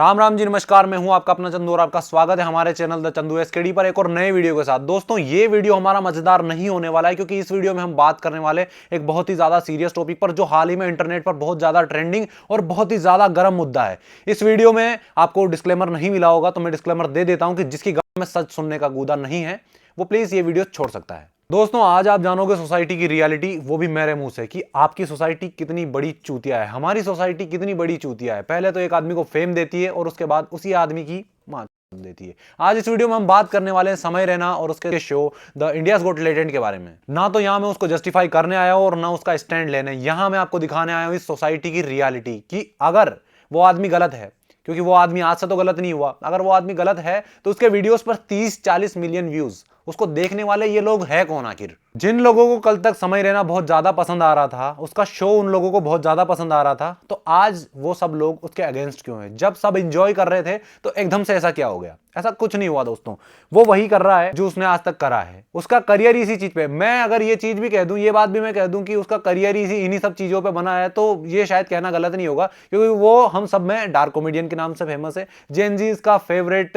राम राम जी, नमस्कार। मैं हूं आपका अपना चंदू और आपका स्वागत है हमारे चैनल द चंदू एसकेडी पर एक और नए वीडियो के साथ। दोस्तों, ये वीडियो हमारा मजेदार नहीं होने वाला है क्योंकि इस वीडियो में हम बात करने वाले एक बहुत ही ज्यादा सीरियस टॉपिक पर जो हाल ही में इंटरनेट पर बहुत ज्यादा ट्रेंडिंग और बहुत ही ज्यादा गर्म मुद्दा है। इस वीडियो में आपको डिस्क्लेमर नहीं मिला होगा तो मैं डिस्क्लेमर दे देता हूं कि जिसकी गांव में सच सुनने का गूदा नहीं है वो प्लीज ये वीडियो छोड़ सकता है। दोस्तों, आज आप जानोगे सोसाइटी की रियलिटी, वो भी मेरे मुंह से, कि आपकी सोसाइटी कितनी बड़ी चूतिया है, हमारी सोसाइटी कितनी बड़ी चूतिया है। पहले तो एक आदमी को फेम देती है और उसके बाद उसी आदमी की मां देती है। आज इस वीडियो में हम बात करने वाले हैं समय रैना और उसके show the India's got talent के बारे में। ना तो यहां मैं उसको जस्टिफाई करने आया हूं और ना उसका स्टैंड लेने, यहां मैं आपको दिखाने आया हूं इस सोसाइटी की रियलिटी कि अगर वो आदमी गलत है, क्योंकि वो आदमी आज से तो गलत नहीं हुआ, अगर वो आदमी गलत है तो उसके वीडियोस पर 30-40 मिलियन व्यूज, उसको देखने वाले ये लोग हैं कौन आखिर? जिन लोगों को कल तक समय रहना बहुत ज्यादा पसंद आ रहा था, उसका शो उन लोगों को बहुत ज्यादा पसंद आ रहा था, तो आज वो सब लोग उसके अगेंस्ट क्यों हैं? जब सब एंजॉय कर रहे थे तो एकदम से ऐसा क्या हो गया? ऐसा कुछ नहीं हुआ दोस्तों। वो वही कर रहा है जो उसने आज तक करा है, उसका करियर इसी चीज पे। मैं अगर ये चीज भी कह दूं, ये बात भी मैं कह दूं कि उसका करियर इसी इन्हीं सब चीजों पे बना है, तो ये शायद कहना गलत नहीं होगा, क्योंकि वो हम सब में डार्क कॉमेडियन के नाम से फेमस है। जेनजीज का फेवरेट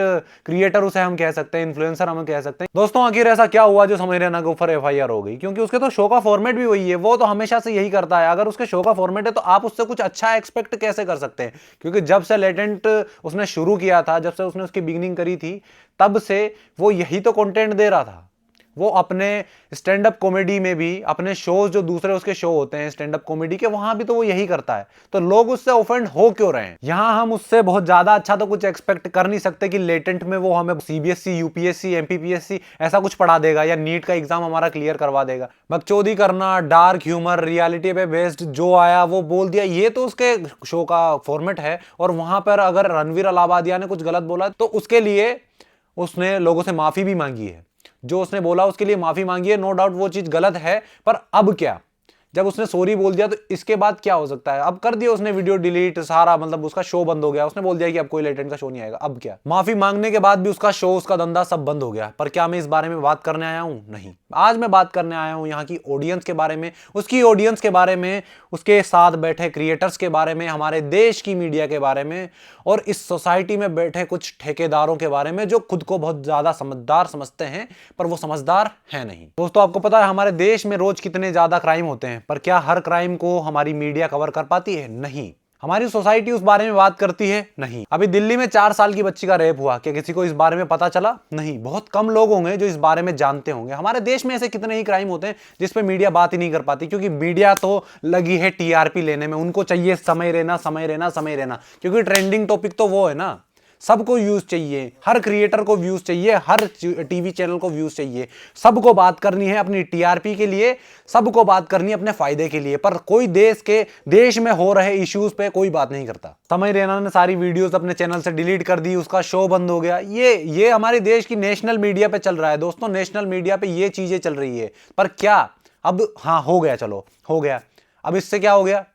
क्रिएटर उसे हम कह सकते हैं, इन्फ्लुएंसर हम कह सकते हैं। दोस्तों, आखिर ऐसा क्या हुआ जो समय रैना के ऊपर एफआईआर हो गई? क्योंकि उसके तो शो का फॉर्मेट भी वही है, वो तो हमेशा से यही करता है। अगर उसके शो का फॉर्मेट है तो आप उससे कुछ अच्छा एक्सपेक्ट कैसे कर सकते हैं? क्योंकि जब से लेटेंट उसने शुरू किया था, जब से उसने उसकी बिगिनिंग करी थी, तब से वो यही तो कंटेंट दे रहा था। वो अपने स्टैंड अप कॉमेडी में भी, अपने शोज जो दूसरे उसके शो होते हैं स्टैंड अप कॉमेडी के, वहां भी तो वो यही करता है। तो लोग उससे ऑफेंड हो क्यों रहे हैं? यहां हम उससे बहुत ज्यादा अच्छा तो कुछ एक्सपेक्ट कर नहीं सकते कि लेटेंट में वो हमें सीबीएसई, यूपीएससी, एमपीपीएससी ऐसा कुछ पढ़ा देगा या नीट का एग्जाम हमारा क्लियर करवा देगा। बकचोदी करना, डार्क ह्यूमर, रियलिटी पे बेस्ड जो आया वो बोल दिया, ये तो उसके शो का फॉर्मेट है। और वहां पर अगर रणवीर अलाहाबादिया ने कुछ गलत बोला तो उसके लिए उसने लोगों से माफी भी मांगी है। जो उसने बोला उसके लिए माफी मांगी है, नो डाउट वो चीज गलत है। पर अब क्या, जब उसने सॉरी बोल दिया तो इसके बाद क्या हो सकता है? अब कर दिया उसने वीडियो डिलीट, सारा मतलब उसका शो बंद हो गया। उसने बोल दिया कि अब कोई लेटेंट का शो नहीं आएगा। अब क्या, माफी मांगने के बाद भी उसका शो, उसका धंधा सब बंद हो गया। पर क्या मैं इस बारे में बात करने आया हूं? नहीं। आज मैं बात करने आया हूं यहाँ की ऑडियंस के बारे में, उसकी ऑडियंस के बारे में, उसके साथ बैठे क्रिएटर्स के बारे में, हमारे देश की मीडिया के बारे में और इस सोसाइटी में बैठे कुछ ठेकेदारों के बारे में जो खुद को बहुत ज्यादा समझदार समझते हैं पर वो समझदार है नहीं। दोस्तों, आपको पता है हमारे देश में रोज कितने ज्यादा क्राइम होते हैं, पर क्या हर क्राइम को हमारी मीडिया कवर कर पाती है? नहीं। हमारी सोसाइटी उस बारे में बात करती है? नहीं। अभी दिल्ली में 4 साल की बच्ची का रेप हुआ, क्या किसी को इस बारे में पता चला? नहीं। बहुत कम लोग होंगे जो इस बारे में जानते होंगे। हमारे देश में ऐसे कितने ही क्राइम होते हैं जिस पे मीडिया बात ही नहीं कर पाती, क्योंकि मीडिया तो लगी है टीआरपी लेने में। उनको चाहिए समय रहना, समय रहना, समय रहना, क्योंकि ट्रेंडिंग टॉपिक तो वो है ना। सबको व्यूज चाहिए, हर क्रिएटर को व्यूज चाहिए, हर टीवी चैनल को व्यूज चाहिए। सबको बात करनी है अपनी टीआरपी के लिए, सबको बात करनी है अपने फायदे के लिए, पर कोई देश में हो रहे इश्यूज पे कोई बात नहीं करता। समय रैना ने सारी वीडियोस अपने चैनल से डिलीट कर दी, उसका शो बंद हो गया। ये हमारे देश की नेशनल मीडिया पे चल रहा है दोस्तों, नेशनल मीडिया पे ये चीजें चल रही है। पर क्या अब, हाँ हो गया, चलो हो गया, अब इससे क्या हो गया?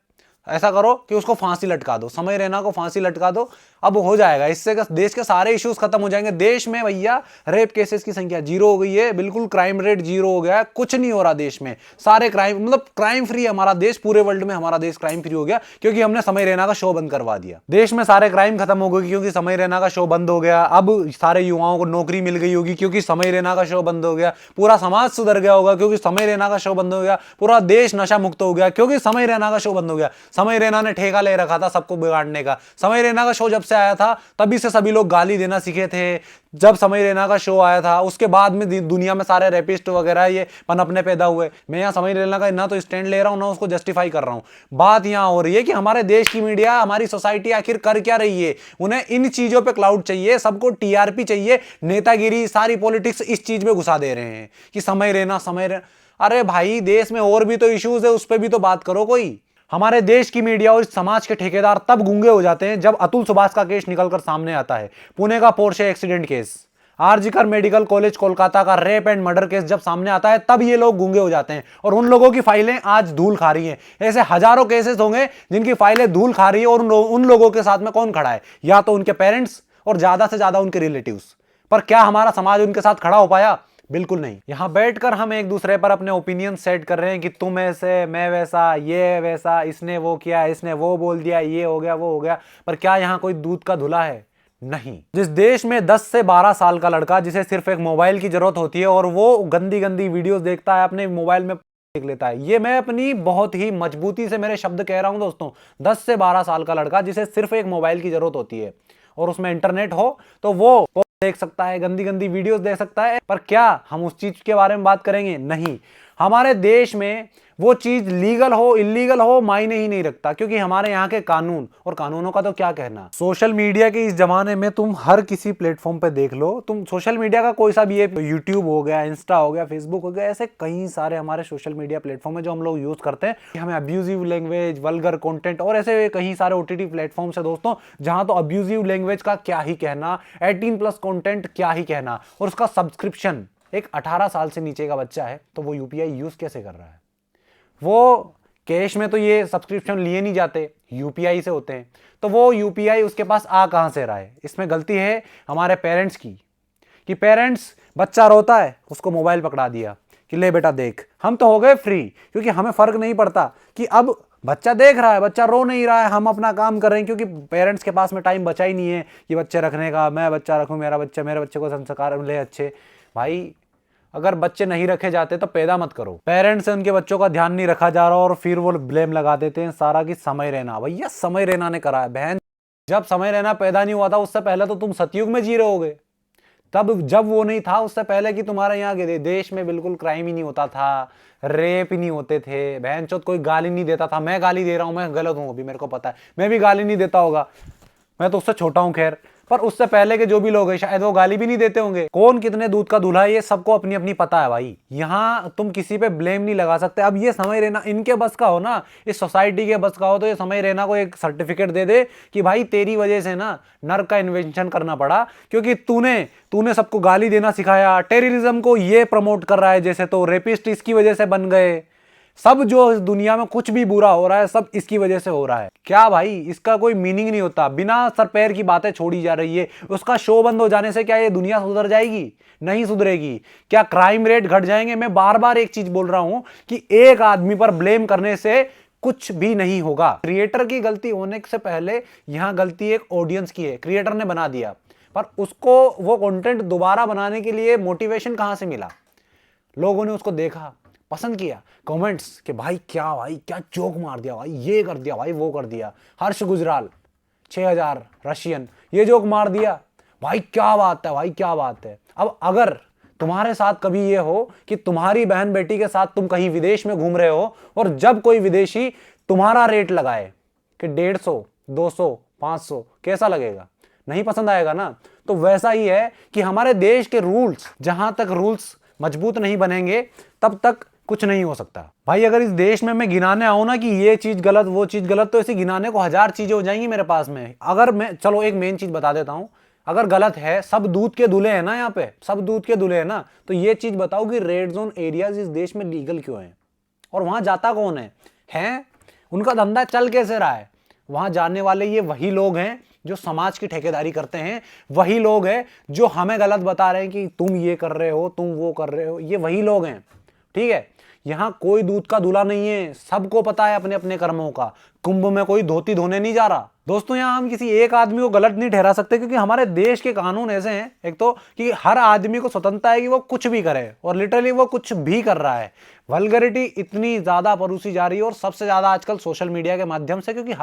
ऐसा करो कि उसको फांसी लटका दो, समय रैना को फांसी लटका दो, अब हो जाएगा। इससे देश के सारे इश्यूज खत्म हो जाएंगे। देश में भैया रेप केसेस की संख्या 0 हो गई है, बिल्कुल क्राइम रेट 0 हो गया है, कुछ नहीं हो रहा देश में। सारे क्राइम, मतलब क्राइम फ्री है हमारा देश, पूरे वर्ल्ड में हमारा देश क्राइम फ्री हो गया क्योंकि हमने समय रैना का शो बंद करवा दिया। देश में सारे क्राइम खत्म हो गए क्योंकि समय रैना का शो बंद हो गया। अब सारे युवाओं को नौकरी मिल गई होगी क्योंकि समय रैना का शो बंद हो गया। पूरा समाज सुधर गया होगा क्योंकि समय रैना का शो बंद हो गया। पूरा देश नशा मुक्त हो गया क्योंकि समय रैना का शो बंद हो गया। समय रैना ने ठेका ले रखा था सबको बिगाड़ने का। समय रैना का शो जब से आया था तभी से सभी लोग गाली देना सीखे थे। जब समय रैना का शो आया था उसके बाद में दुनिया में सारे रेपिस्ट वगैरह ये पनपने पैदा हुए। मैं यहाँ समय रैना का ना तो स्टैंड ले रहा हूं ना उसको जस्टिफाई कर रहा हूं। बात यहाँ हो रही है कि हमारे देश की मीडिया, हमारी सोसाइटी आखिर कर क्या रही है? उन्हें इन चीजों पे क्लाउड चाहिए, सबको टीआरपी चाहिए, नेतागिरी, सारी पॉलिटिक्स इस चीज में घुसा दे रहे हैं कि समय रैना, समय रैना। अरे भाई, देश में और भी तो इश्यूज है, उस पर भी तो बात करो कोई। हमारे देश की मीडिया और समाज के ठेकेदार तब गूंगे हो जाते हैं जब अतुल सुभाष का केस निकलकर सामने आता है। पुणे का Porsche accident case, RG Kar medical college Kolkata का रेप एंड मर्डर केस जब सामने आता है तब ये लोग गूंगे हो जाते हैं और उन लोगों की फाइलें आज धूल खा रही हैं। ऐसे हजारों केसेस होंगे जिनकी फाइलें धूल खा रही है और उन लोगों के साथ में कौन खड़ा है? या तो उनके पेरेंट्स और ज्यादा से ज्यादा उनके रिलेटिव्स। पर क्या हमारा समाज उनके साथ खड़ा हो पाया? बिल्कुल नहीं। यहाँ बैठकर हम एक दूसरे पर अपने ओपिनियन सेट कर रहे हैं कि तुम ऐसे, मैं वैसा, ये वैसा, इसने वो किया, इसने वो बोल दिया, ये हो गया, वो हो गया। पर क्या यहाँ कोई दूध का धुला है? नहीं। जिस देश में 10 से 12 साल का लड़का, जिसे सिर्फ एक मोबाइल की जरूरत होती है और वो गंदी गंदी वीडियोस देखता है, अपने मोबाइल में देख लेता है, ये मैं अपनी बहुत ही मजबूती से मेरे शब्द कह रहा हूं दोस्तों, 10 से 12 साल का लड़का जिसे सिर्फ एक मोबाइल की जरूरत होती है और उसमें इंटरनेट हो तो वो देख सकता है, गंदी गंदी वीडियोस देख सकता है। पर क्या हम उस चीज के बारे में बात करेंगे? नहीं। हमारे देश में वो चीज लीगल हो इलीगल हो मायने ही नहीं रखता, क्योंकि हमारे यहाँ के कानून, और कानूनों का तो क्या कहना। सोशल मीडिया के इस जमाने में तुम हर किसी प्लेटफॉर्म पे देख लो, तुम सोशल मीडिया का कोई सा भी, यूट्यूब हो गया, इंस्टा हो गया, फेसबुक हो गया, ऐसे कई सारे हमारे सोशल मीडिया प्लेटफॉर्म है जो हम लोग यूज करते हैं। हमें अब्यूजिव लैंग्वेज, वल्गर कंटेंट और ऐसे कई सारे ओटीटी प्लेटफॉर्म्स है दोस्तों, जहां तो अब्यूजिव लैंग्वेज का क्या ही कहना, 18+ कंटेंट क्या ही कहना, और उसका सब्सक्रिप्शन, एक 18 साल से नीचे का बच्चा है तो वो यूपीआई यूज कैसे कर रहा है? वो कैश में तो ये सब्सक्रिप्शन लिए नहीं जाते, यूपीआई से होते हैं, तो वो यूपीआई उसके पास आ कहां से रहा है? इसमें गलती है हमारे पेरेंट्स की, कि पेरेंट्स, बच्चा रोता है, उसको मोबाइल पकड़ा दिया कि ले बेटा देख। हम तो हो गए फ्री, क्योंकि हमें फर्क नहीं पड़ता कि अब बच्चा देख रहा है, बच्चा रो नहीं रहा है, हम अपना काम कर रहे हैं, क्योंकि पेरेंट्स के पास में टाइम बचा ही नहीं है कि बच्चे रखने का, मैं बच्चा रखूं, मेरे बच्चे को संस्कार मिले अच्छे। भाई अगर बच्चे नहीं रखे जाते तो पैदा मत करो। पेरेंट्स से उनके बच्चों का ध्यान नहीं रखा जा रहा और फिर वो ब्लेम लगा देते हैं सारा कि समय रैना। भैया समय रैना ने करा है, बहन जब समय रैना पैदा नहीं हुआ था उससे पहले तो तुम सतयुग में जी रहे होगे। तब जब वो नहीं था उससे पहले कि तुम्हारे यहाँ देश में बिल्कुल क्राइम ही नहीं होता था, रेप ही नहीं होते थे, बहन चोद कोई गाली नहीं देता था। मैं गाली दे रहा हूं, मैं गलत हूं अभी, मेरे को पता है, मैं भी गाली नहीं देता होगा, मैं तो उससे छोटा हूं खैर, पर उससे पहले के जो भी लोग हैं शायद वो गाली भी नहीं देते होंगे। कौन कितने दूध का दूल्हा है ये सबको अपनी अपनी पता है भाई, यहाँ तुम किसी पे ब्लेम नहीं लगा सकते। अब ये समय रैना इनके बस का हो ना, इस सोसाइटी के बस का हो, तो ये समय रैना को एक सर्टिफिकेट दे दे कि भाई तेरी वजह से ना नर्क का इन्वेंशन करना पड़ा, क्योंकि तूने सबको गाली देना सिखाया, टेररिज्म को ये प्रमोट कर रहा है जैसे, तो रेपिस्ट इसकी वजह से बन गए, सब जो इस दुनिया में कुछ भी बुरा हो रहा है सब इसकी वजह से हो रहा है। क्या भाई इसका कोई मीनिंग नहीं होता, बिना सर पैर की बातें छोड़ी जा रही है। उसका शो बंद हो जाने से क्या ये दुनिया सुधर जाएगी? नहीं सुधरेगी। क्या क्राइम रेट घट जाएंगे? मैं बार बार एक चीज बोल रहा हूं कि एक आदमी पर ब्लेम करने से कुछ भी नहीं होगा। क्रिएटर की गलती होने से पहले यहां गलती एक ऑडियंस की है, क्रिएटर ने बना दिया, पर उसको वो कंटेंट दोबारा बनाने के लिए मोटिवेशन कहां से मिला? लोगों ने उसको देखा, पसंद किया, कमेंट्स कि भाई क्या जोक मार दिया भाई, ये कर दिया भाई, वो कर दिया। हर्ष गुजराल 6000 रशियन ये जोक मार दिया भाई, क्या बात है भाई, क्या बात है। अब अगर तुम्हारे साथ कभी ये हो कि तुम्हारी बहन बेटी के साथ तुम कहीं विदेश में घूम रहे हो और जब कोई विदेशी तुम्हारा रेट लगाए कि 150, 200, 500, कैसा लगेगा? नहीं पसंद आएगा ना। तो वैसा ही है कि हमारे देश के रूल्स, जहां तक रूल्स मजबूत नहीं बनेंगे तब तक कुछ नहीं हो सकता भाई। अगर इस देश में मैं गिनाने आऊं ना कि ये चीज गलत, वो चीज गलत, तो ऐसी गिनाने को 1000 चीजें हो जाएंगी मेरे पास में। अगर मैं, चलो एक मेन चीज बता देता हूं, अगर गलत है, सब दूध के दूल्हे हैं ना, यहाँ पे सब दूध के दूल्हे हैं ना, तो ये चीज बताओ कि रेड जोन एरियाज इस देश में लीगल क्यों है और वहां जाता कौन है? उनका धंधा चल कैसे रहा है? वहां जाने वाले ये वही लोग हैं जो समाज की ठेकेदारी करते हैं, वही लोग हैं जो हमें गलत बता रहे हैं कि तुम ये कर रहे हो, तुम वो कर रहे हो, ये वही लोग हैं। ठीक है, यहां कोई दूध का दूल्हा नहीं है, सबको पता है अपने अपने कर्मों का। कुंभ में कोई धोती धोने नहीं जा रहा दोस्तों। यहां हम किसी एक आदमी को गलत नहीं ठहरा सकते, क्योंकि हमारे देश के कानून ऐसे हैं, एक तो कि हर आदमी को स्वतंत्रता है कि वो कुछ भी करे, और लिटरली वो कुछ भी कर रहा है। वल्गरिटी इतनी ज्यादा परोसी जा रही है, और सबसे ज्यादा आजकल सोशल मीडिया के माध्यम से, क्योंकि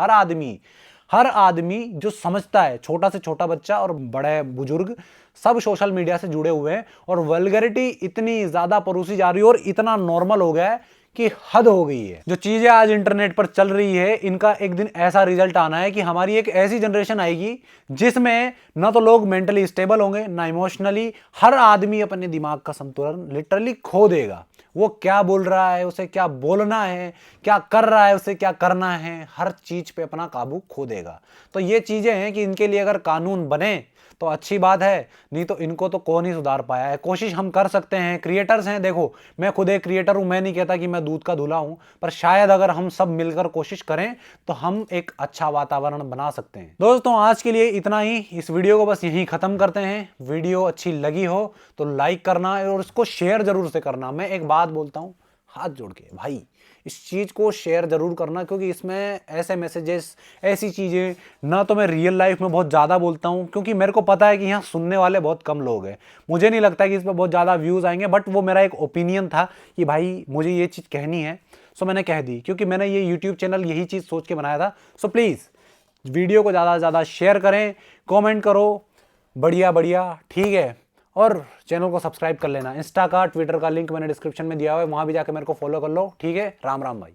हर आदमी जो समझता है, छोटा से छोटा बच्चा और बड़े बुजुर्ग, सब सोशल मीडिया से जुड़े हुए हैं, और वल्गरिटी इतनी ज्यादा परोसी जा रही है और इतना नॉर्मल हो गया है कि हद हो गई है। जो चीजें आज इंटरनेट पर चल रही है, इनका एक दिन ऐसा रिजल्ट आना है कि हमारी एक ऐसी जनरेशन आएगी जिसमें ना तो लोग मेंटली स्टेबल होंगे, ना इमोशनली। हर आदमी अपने दिमाग का संतुलन लिटरली खो देगा। वो क्या बोल रहा है, उसे क्या बोलना है, क्या कर रहा है, उसे क्या करना है, हर चीज पे अपना काबू खो देगा। तो ये चीजें हैं कि इनके लिए अगर कानून बने तो अच्छी बात है, नहीं तो इनको तो कौन ही सुधार पाया है। कोशिश हम कर सकते हैं, क्रिएटर्स हैं, देखो मैं खुद एक क्रिएटर हूं, मैं नहीं कहता कि मैं दूध का धुला हूं, पर शायद अगर हम सब मिलकर कोशिश करें तो हम एक अच्छा वातावरण बना सकते हैं। दोस्तों आज के लिए इतना ही, इस वीडियो को बस यहीं खत्म करते हैं। वीडियो अच्छी लगी हो तो लाइक करना और इसको शेयर जरूर से करना। मैं एक बात बोलता हूं हाथ जोड़ के, भाई इस चीज को शेयर जरूर करना, क्योंकि इसमें ऐसे मैसेजेस, ऐसी चीजें ना तो मैं रियल लाइफ में बहुत ज्यादा बोलता हूं, क्योंकि मेरे को पता है कि यहाँ सुनने वाले बहुत कम लोग हैं। मुझे नहीं लगता कि इस पर बहुत ज्यादा व्यूज आएंगे, बट वो मेरा एक ओपिनियन था कि भाई मुझे ये चीज कहनी है, सो मैंने कह दी, क्योंकि मैंने ये यूट्यूब चैनल यही चीज सोच के बनाया था। सो प्लीज वीडियो को ज्यादा से ज्यादा शेयर करें, कॉमेंट करो, बढ़िया बढ़िया, ठीक है। और चैनल को सब्सक्राइब कर लेना। इंस्टा का, ट्विटर का लिंक मैंने डिस्क्रिप्शन में दिया हुआ है, वहां भी जाकर मेरे को फॉलो कर लो, ठीक है। राम राम भाई।